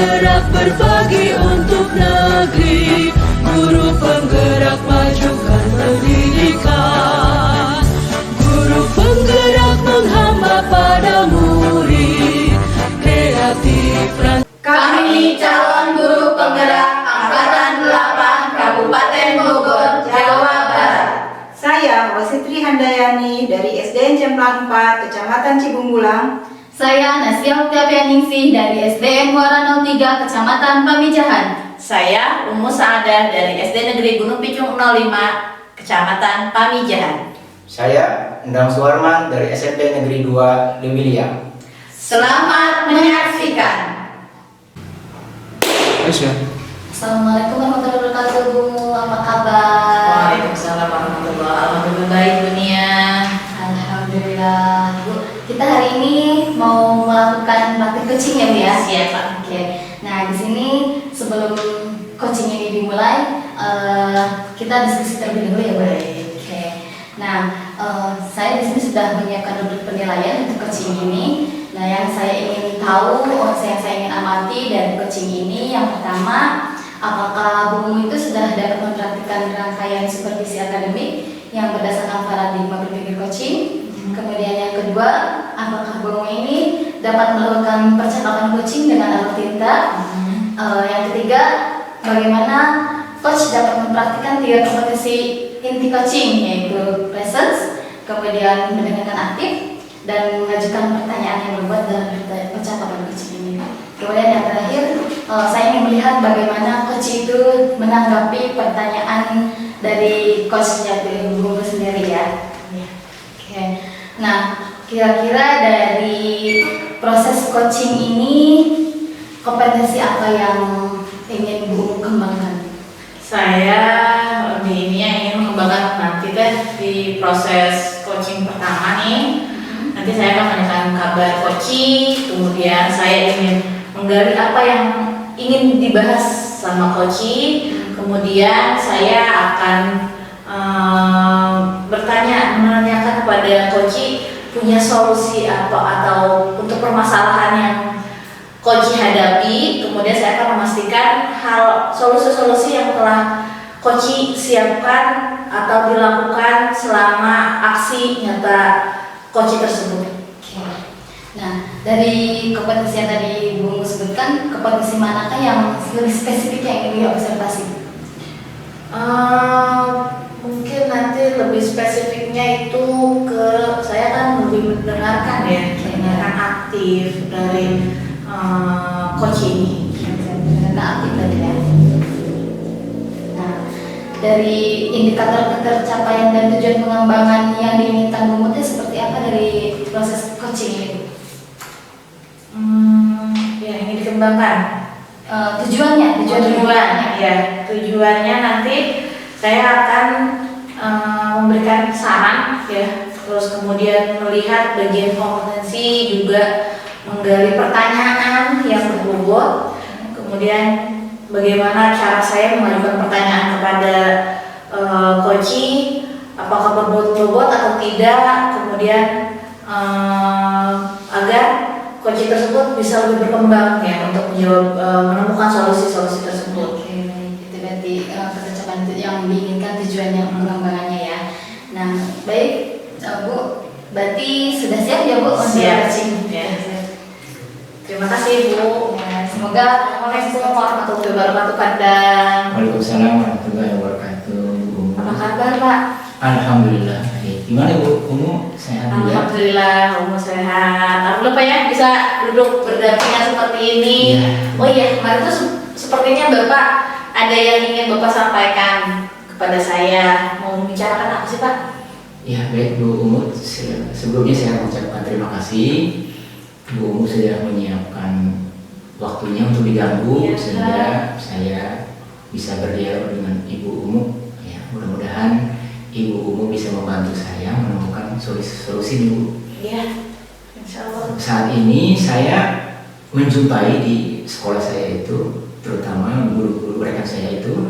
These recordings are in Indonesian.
penggerak berbagi untuk negeri, guru penggerak majukan pendidikan, guru penggerak menghamba pada murid, kreatif. Kami calon guru penggerak Angkatan 8 Kabupaten Bogor, Jawa Barat. Saya Wasitri Handayani dari SDN Cemplang 4, Kecamatan Cibunggulang. Saya Nasya Oktavianingsih dari SDN Muara 03, Kecamatan Pamijahan. Saya Umu Saadah dari SD Negeri Gunung Picung 05, Kecamatan Pamijahan. Saya Endang Suwarman dari SMP Negeri 2 Lewiliang. Selamat menyaksikan. Assalamualaikum warahmatullahi wabarakatuh, Bu. Apa kabar? Waalaikumsalam warahmatullahi wabarakatuh. Alhamdulillah baik, Dunia. Alhamdulillah, Bu. Kita hari ini mau melakukan praktik coaching ya, Bu ya? Siap, Pak. Oke. Nah, di sini sebelum coaching ini dimulai, kita diskusi terlebih dahulu ya, Bu. Oke. Nah, saya di sini sudah menyiapkan rubrik penilaian untuk coaching ini. Nah, yang saya ingin tahu, yang saya ingin amati dari coaching ini, yang pertama, apakah Bu Umu itu sudah dapat mempraktikkan rangkaian supervisi akademik yang berdasarkan paradigma berpikir coaching? Kemudian yang kedua, apakah Bu Umu ini dapat melakukan percakapan coaching dengan alat tinta? Yang ketiga, bagaimana coach dapat mempraktikkan 3 kompetensi inti coaching, yaitu presence, kemudian mendengarkan aktif, dan mengajukan pertanyaan yang berbuat dalam percakapan coaching ini. Kemudian yang terakhir, saya ingin melihat bagaimana coach itu menanggapi pertanyaan dari coachnya Bu Umu sendiri ya. Oke. Nah, kira-kira dari proses coaching ini kompetensi apa yang ingin Bu Umu kembangkan? Saya lebih ini yang ingin mengembangkan nanti di proses coaching pertama nih. Nanti saya akan menanyakan kabar coaching, kemudian saya ingin menggali apa yang ingin dibahas sama coaching, kemudian saya akan menanyakan kepada coaching punya solusi apa atau untuk permasalahan yang coaching hadapi, kemudian saya akan memastikan hal solusi-solusi yang telah coaching siapkan atau dilakukan selama aksi nyata coaching tersebut. Oke. Nah, dari kompetensi yang tadi Bu Umu sebutkan, kompetensi manakah yang lebih spesifik yang ingin diobservasi? Mungkin nanti lebih spesifiknya itu ke saya kan lebih mendengarkan ya, mendengarkan aktif dari coaching ini. Mendengarkan aktif tadi ya. Nah, dari indikator ketercapaian dan tujuan pengembangan yang diinginkan Bu Umu itu seperti apa dari proses coaching ini? Yang ingin dikembangkan. Tujuannya Ya, tujuannya nanti saya akan memberikan saran ya, terus kemudian melihat bagian kompetensi, juga menggali pertanyaan yang berbobot, kemudian bagaimana cara saya mengajukan pertanyaan kepada coaching, apakah berbobot atau tidak, kemudian agar coaching tersebut bisa lebih berkembang ya untuk menjawab menemukan solusi-solusi tersebut. Oke, itu berarti ketercapaian yang diinginkan tujuannya pengembangannya ya. Nah, baik Bu, berarti sudah siap ya Bu untuk coaching? Ya. Terima kasih Bu. Ya, semoga Assalamualaikum warahmatullahi wabarakatuh. Kadang. Waalaikumsalam warahmatullahi wabarakatuh. Apa kabar Pak? Alhamdulillah. Gimana Bu Umu? Sehat juga? Alhamdulillah, Umu sehat. Alhamdulillah Pak ya bisa duduk berdampingan seperti ini. Ya. Oh iya, kemarin tuh sepertinya Bapak ada yang ingin Bapak sampaikan kepada saya. Mau membicarakan apa sih Pak? Ya baik Bu Umu, sebelumnya saya mengucapkan terima kasih. Bu Umu sudah menyiapkan waktunya untuk diganggu Ya, sehingga saya bisa berdialog dengan Ibu Umu. Ya, mudah-mudahan Ibu Umu bisa membantu saya menemukan solusi Bu. Iya, insya Allah. Saat ini saya menjumpai di sekolah saya itu, terutama guru-guru rekan saya itu,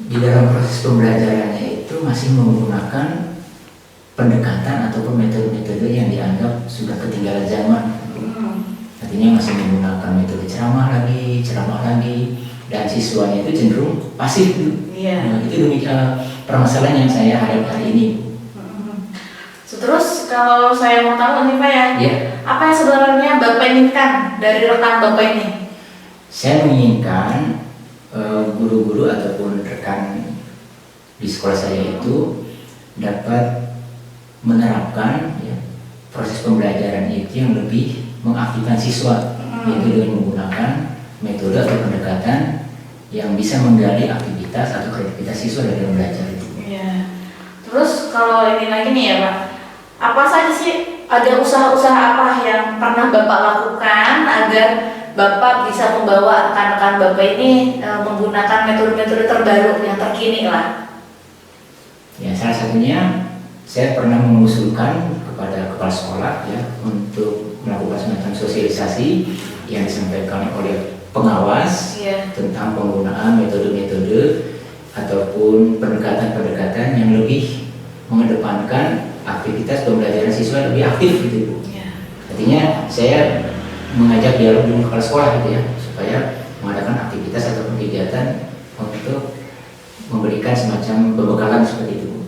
di dalam proses pembelajarannya itu masih menggunakan pendekatan ataupun metode-metode yang dianggap sudah ketinggalan zaman. artinya masih menggunakan metode ceramah lagi, dan siswanya itu cenderung pasif Bu. Iya. Nah, itu demikian permasalahan yang saya hadapi hari ini. Terus kalau saya mau tahu nih Pak ya, Ya, apa yang sebenarnya Bapak inginkan dari rekan Bapak ini? saya menginginkan guru-guru ataupun rekan di sekolah saya itu dapat menerapkan ya, proses pembelajaran itu yang lebih mengaktifkan siswa, yaitu dengan menggunakan metode atau pendekatan yang bisa menggali aktivitas atau kreativitas siswa dalam belajar itu. Iya. Terus kalau ini lagi nih ya Pak, apa saja sih, ada usaha-usaha apa yang pernah Bapak lakukan agar Bapak bisa membawa rekan-rekan Bapak ini menggunakan metode-metode terbaru yang terkini lah? Ya, salah satunya saya pernah mengusulkan kepada kepala sekolah ya untuk melakukan semacam sosialisasi yang disampaikan oleh pengawas Iya. tentang penggunaan metode-metode ataupun pendekatan-pendekatan yang lebih mengedepankan aktivitas pembelajaran siswa lebih aktif gitu Bu. Iya. Artinya saya mengajak dialog dengan kepala sekolah gitu ya, supaya mengadakan aktivitas atau kegiatan untuk memberikan semacam pembekalan seperti itu Bu.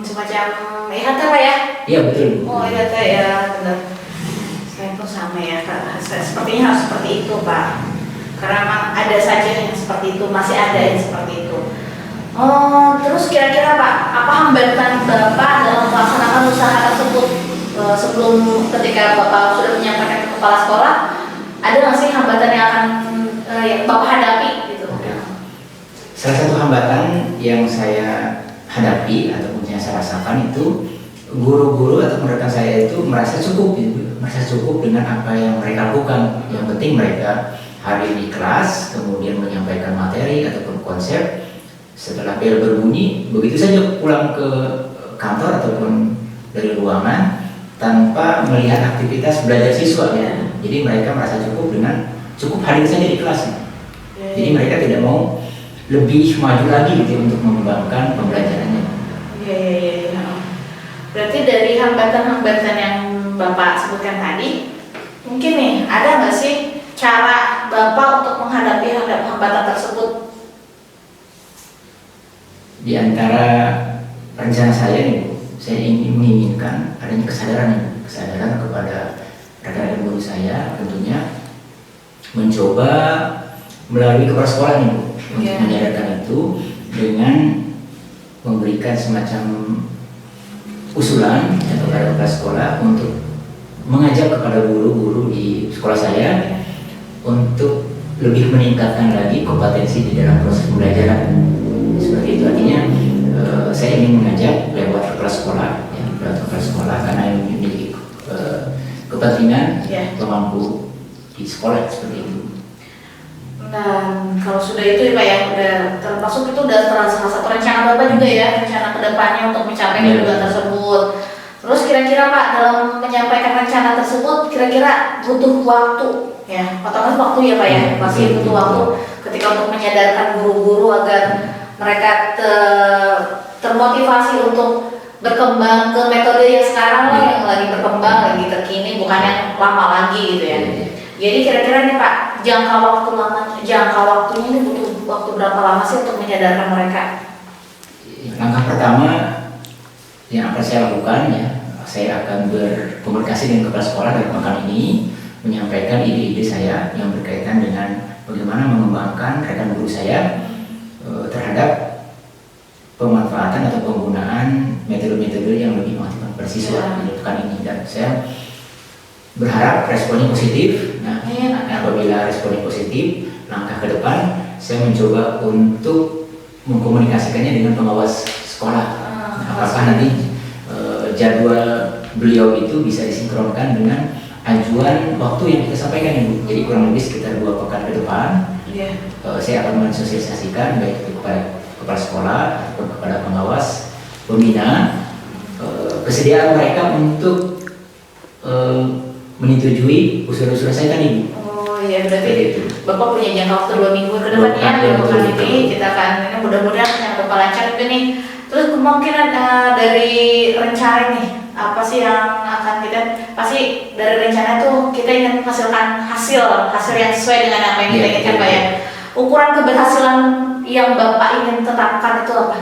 Semacam IHT Pak ya? Iya betul Bu. Oh IHT ya, benar. Saya pun sama ya Kak. Sepertinya harus seperti itu Pak. Karena memang ada saja yang seperti itu, masih ada yang seperti itu. Oh, terus kira-kira Pak, apa hambatan Bapak dalam melaksanakan usaha tersebut? Sebelum ketika Bapak sudah menyampaikan ke kepala sekolah, ada nggak sih hambatan yang akan yang Bapak hadapi gitu? Salah satu hambatan yang saya hadapi ataupun yang saya rasakan itu guru-guru atau rekan saya itu merasa cukup gitu, merasa cukup dengan apa yang mereka lakukan. Yang penting mereka hadir di kelas, kemudian menyampaikan materi ataupun konsep. Setelah bel berbunyi, begitu saja pulang ke kantor ataupun dari ruangan tanpa melihat aktivitas belajar siswa ya. Jadi mereka merasa cukup dengan cukup hadir saja di kelas. Jadi mereka tidak mau lebih maju lagi gitu untuk mengembangkan pembelajarannya. Iya. Berarti dari hambatan-hambatan yang Bapak sebutkan tadi, mungkin nih ada nggak sih cara Bapak untuk menghadapi hambatan tersebut? Di antara rencana saya nih Bu, saya ingin menginginkan adanya kesadaran nih Bu, kesadaran kepada rekan-rekan guru saya tentunya mencoba melalui kepala sekolah nih Bu, untuk menyadarkan itu dengan memberikan semacam usulan ya, kepada kepala sekolah untuk mengajak kepada guru-guru di sekolah saya untuk lebih meningkatkan lagi kompetensi di dalam proses pembelajaran. Seperti itu artinya saya ingin mengajak lewat kepala sekolah ya, lewat kepala sekolah karena yang memiliki kepentingan pemangku di sekolah seperti itu. Dan kalau sudah itu ya Pak ya, udah termasuk itu udah salah satu rencana Bapak juga ya, rencana kedepannya untuk mencapai tujuan tersebut. Terus kira-kira Pak dalam menyampaikan rencana tersebut kira-kira butuh waktu ya, otomatis waktu ya Pak ya, pasti butuh waktu ketika untuk menyadarkan guru-guru agar mereka termotivasi untuk berkembang ke metode yang sekarang lah, yang lagi berkembang, lagi terkini, bukan yang lama lagi gitu ya. Jadi kira-kira nih Pak, jangka waktunya ini butuh waktu berapa lama sih untuk menyadarkan mereka? Langkah pertama yang akan saya lakukan ya, saya akan berkomunikasi dengan kepala sekolah dari pekan ini, menyampaikan ide-ide saya yang berkaitan dengan bagaimana mengembangkan rekan guru saya terhadap pemanfaatan atau penggunaan metode-metode yang lebih mengaktifkan bersiswa di pekan ini, dan saya berharap responnya positif. Nah, apabila responnya positif, langkah ke depan saya mencoba untuk mengkomunikasikannya dengan pengawas sekolah. Apakah nanti jadwal beliau itu bisa disinkronkan dengan ajuan waktu yang kita sampaikan Ibu. Jadi kurang lebih sekitar 2 pekan ke depan saya akan mensosialisasikan baik kepada kepala sekolah ataupun kepada pengawas pembina kesediaan mereka untuk menyetujui usul-usul saya tadi Bu. Oh iya, berarti Bapak punya jangka waktu 2 minggu ke depannya untuk ini kita akan mudah-mudahan yang Bapak lancar itu nih. Terus kemungkinan dari rencana nih apa sih yang akan kita pasti dari rencana tuh kita ingin menghasilkan hasil yang sesuai dengan apa yang kita inginkan Pak ya. Ukuran keberhasilan yang Bapak ingin tetapkan itu apa?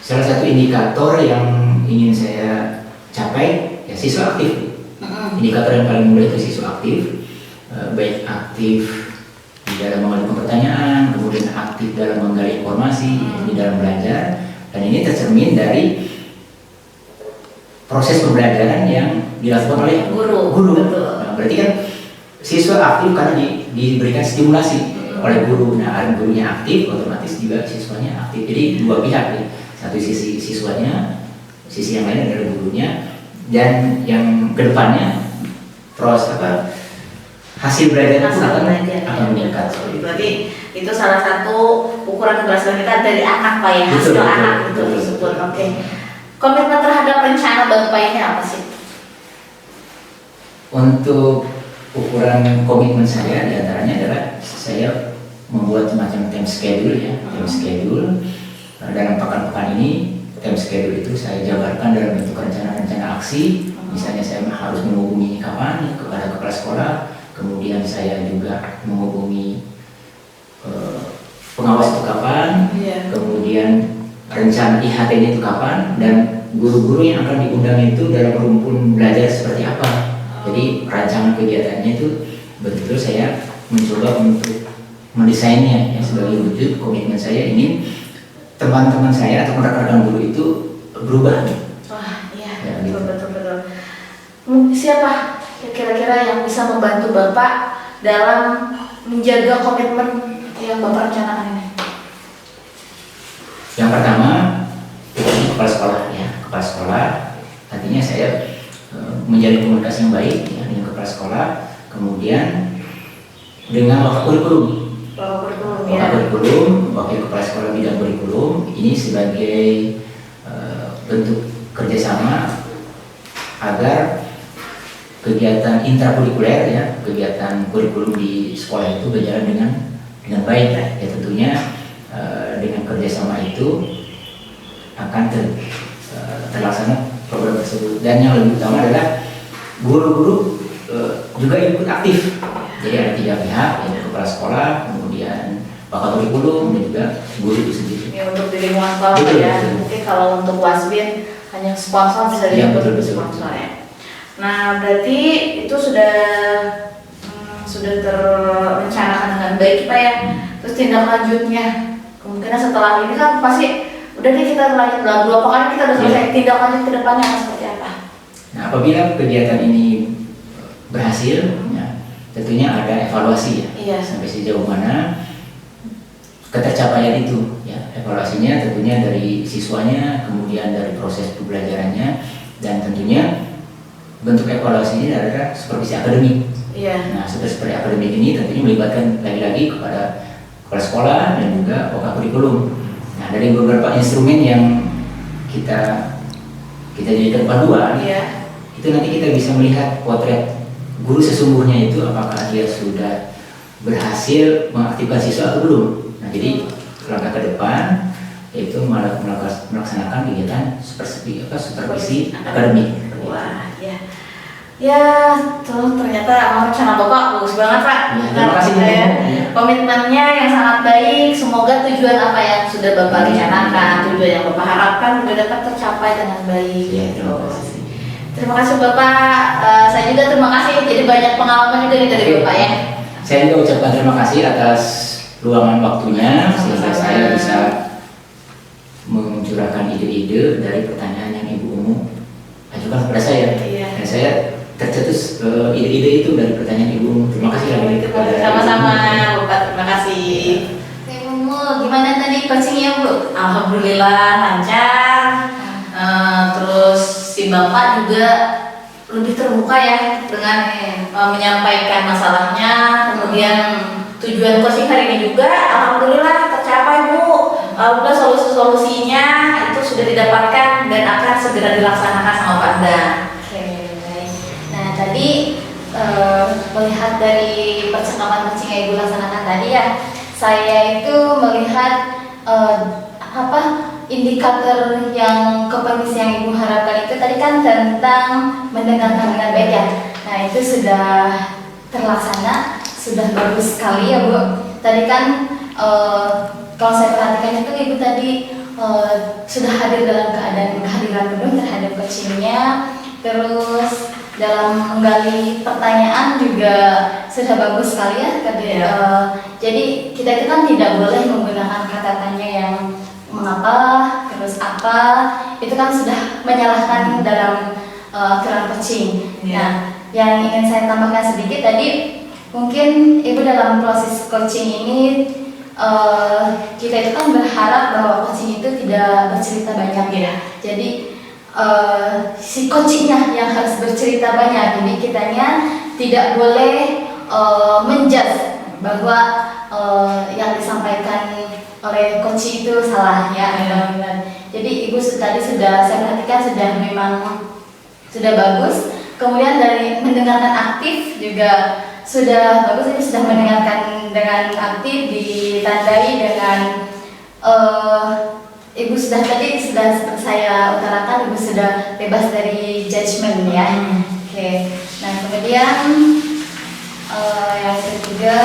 Salah satu indikator yang ingin saya capai ya siswa aktif. Indikator yang paling mudah itu siswa aktif, baik aktif di dalam mengajukan pertanyaan, kemudian aktif dalam menggali informasi, di dalam belajar, dan ini tercermin dari proses pembelajaran yang dilakukan oleh guru. Nah, berarti kan siswa aktif karena diberikan stimulasi oleh guru. Nah, ada gurunya aktif, otomatis juga siswanya aktif. Jadi dua pihak ya. Satu sisi siswanya, sisi yang lain adalah gurunya, dan yang kedepannya hasil belajar pun akan meningkat. Berarti itu salah satu ukuran keberhasilan kita dari anak Pak ya, hasil anak itu tersebut. Oke. Komitmen terhadap rencana Bapak ini apa sih? Untuk ukuran komitmen saya diantaranya adalah saya membuat semacam time schedule ya, time schedule. Dalam pekan-pekan ini time schedule itu saya jabarkan dalam bentuk rencana-rencana aksi. Misalnya saya harus menghubungi kapan kepada kepala sekolah, kemudian saya juga menghubungi pengawas itu kapan, kemudian rencana IHT-nya itu kapan, dan guru-guru yang akan diundang itu dalam rumpun belajar seperti apa. Jadi rancangan kegiatannya itu betul-betul saya mencoba untuk mendesainnya ya, sebagai wujud komitmen saya ingin teman-teman saya atau rekan-rekan guru itu berubah. Wah, iya, Ya, betul. Siapa kira-kira yang bisa membantu Bapak dalam menjaga komitmen yang Bapak rencanakan ini? Yang pertama, kepala sekolah ya, kepala sekolah. Artinya saya menjalin komunikasi yang baik ya, dengan kepala sekolah, kemudian dengan wakil kurikulum. Wakil kepala sekolah bidang kurikulum ini sebagai bentuk kerjasama agar kegiatan intrakurikuler ya, kegiatan kurikulum di sekolah itu berjalan dengan baik ya. Ya tentunya dengan kerjasama itu akan terlaksana program tersebut, dan yang lebih utama adalah guru-guru juga ikut aktif. Jadi ada 3 pihak, ya, kepala sekolah, kemudian pakar kurikulum, dan juga guru itu sendiri. Ya, untuk diri muasbah ya. Mungkin kalau untuk wasbin hanya sponsor bisa disebut sponsor ya. Nah, berarti itu sudah terencanakan dengan baik Pak ya. Terus tindak lanjutnya, kemungkinan setelah ini kan pasti udah deh kita lanjut lalu apakah kita udah selesai, tindak lanjut ke depannya seperti apa? Nah, apabila kegiatan ini berhasil, ya, tentunya ada evaluasi ya. Iya. Sampai sejauh mana ketercapaian itu ya. Evaluasinya tentunya dari siswanya, kemudian dari proses pembelajarannya, dan tentunya bentuk evaluasi ini adalah supervisi akademik. Iya. Nah, supervisi akademik ini tentunya melibatkan lagi-lagi kepada kepala sekolah dan juga pakar kurikulum. Nah, dari beberapa instrumen yang kita jadikan panduan, Iya. itu nanti kita bisa melihat potret guru sesungguhnya itu apakah dia sudah berhasil mengaktifkan siswa atau belum. Nah, jadi langkah ke depan yaitu melaksanakan kegiatan supervisi akademik. Wah, ya. Ya, tuh ternyata rencana Bapak bagus banget Pak. Ya, terima kasih ya. ya. Komitmennya yang sangat baik. Semoga tujuan apa yang sudah Bapak rencanakan, tujuan yang Bapak harapkan juga dapat tercapai dengan baik. Ya, terima kasih. Terima kasih Bapak. Saya juga terima kasih. Jadi banyak pengalaman juga nih dari Bapak ya. Saya juga ucapkan terima kasih atas luangan waktunya sehingga saya bisa mencurahkan ide-ide dari pertanyaan yang Ibu Umu ajukan kepada saya. Iya. Dan saya tercetus ide-ide itu dari pertanyaan Ibu Umu. Terima kasih lagi kepada Sama-sama Bapak, terima kasih. Gimana tadi coachingnya Bu? Alhamdulillah lancar. Terus si Bapak juga lebih terbuka ya dengan menyampaikan masalahnya. Kemudian tujuan coaching hari ini juga alhamdulillah tercapai Bu. Udah solusi-solusinya itu sudah didapatkan dan akan segera dilaksanakan sama Pak Dan. Oke, baik. Nah, tadi melihat dari percakapan coaching yang Ibu laksanakan tadi ya, saya itu melihat indikator yang kompetensi yang Ibu harapkan itu tadi kan tentang mendengarkan dengan baik ya. Nah itu sudah terlaksana, sudah bagus sekali ya Bu. Tadi kan kalau saya perhatikan itu Ibu tadi sudah hadir dalam keadaan kehadiran penuh terhadap coachingnya, terus dalam menggali pertanyaan juga sudah bagus sekali ya. Jadi kita itu kan tidak boleh menggunakan kata tanya yang mengapa, terus apa, itu kan sudah menyalahkan dalam aturan coaching. Nah, yang ingin saya tambahkan sedikit tadi, mungkin Ibu dalam proses coaching ini kita itu kan berharap bahwa coaching itu tidak bercerita banyak ya. Jadi si coachingnya yang harus bercerita banyak. Jadi kitanya tidak boleh menjudge bahwa yang disampaikan oleh coach itu salah ya. Jadi Ibu tadi sudah saya perhatikan sudah memang sudah bagus. Kemudian dari mendengarkan aktif juga sudah bagus. Ibu sudah mendengarkan dengan aktif, ditandai dengan Ibu sudah tadi sudah seperti saya utarakan, Ibu sudah bebas dari judgement ya. Oke. Nah kemudian yang ketiga,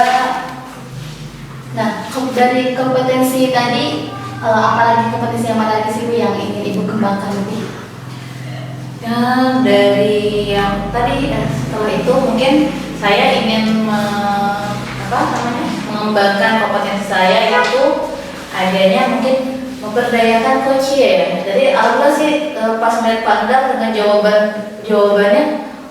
nah dari kompetensi tadi, apalagi kompetensi yang mana lagi sih Bu yang ingin Ibu kembangkan lebih? Dan dari yang tadi setelah itu mungkin saya ingin mengembangkan kompetensi saya, yaitu adanya mungkin memberdayakan coach ya. Jadi alhamdulillah sih pas melihat Pandang dengan jawabannya,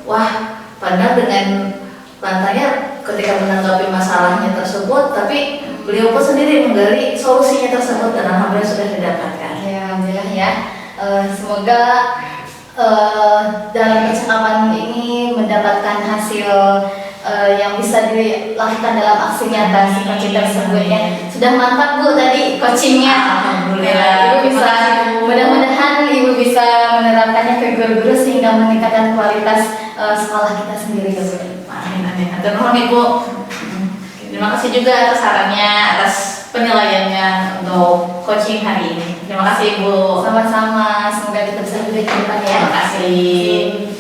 wah Pandang dengan lantainya ketika menanggapi masalahnya tersebut, tapi beliau pun sendiri menggali solusinya tersebut dan alhamdulillah sudah didapatkan. Ya alhamdulillah ya. Semoga dalam percakapan ini mendapatkan hasil yang bisa dilakukan dalam aksi nyata si coaching tersebut ya. Sudah mantap Bu tadi coachingnya. Alhamdulillah. Ibu bisa, mudah-mudahan Ibu bisa menerapkannya ke guru-guru sehingga meningkatkan kualitas sekolah kita sendiri ya Bu. Amin amin. Atur nuhun Ibu. Terima kasih juga atas sarannya, atas penilaiannya untuk coaching hari ini. Terima kasih Ibu. Sama-sama, semoga kita bisa lebih ke depan ya. Terima kasih.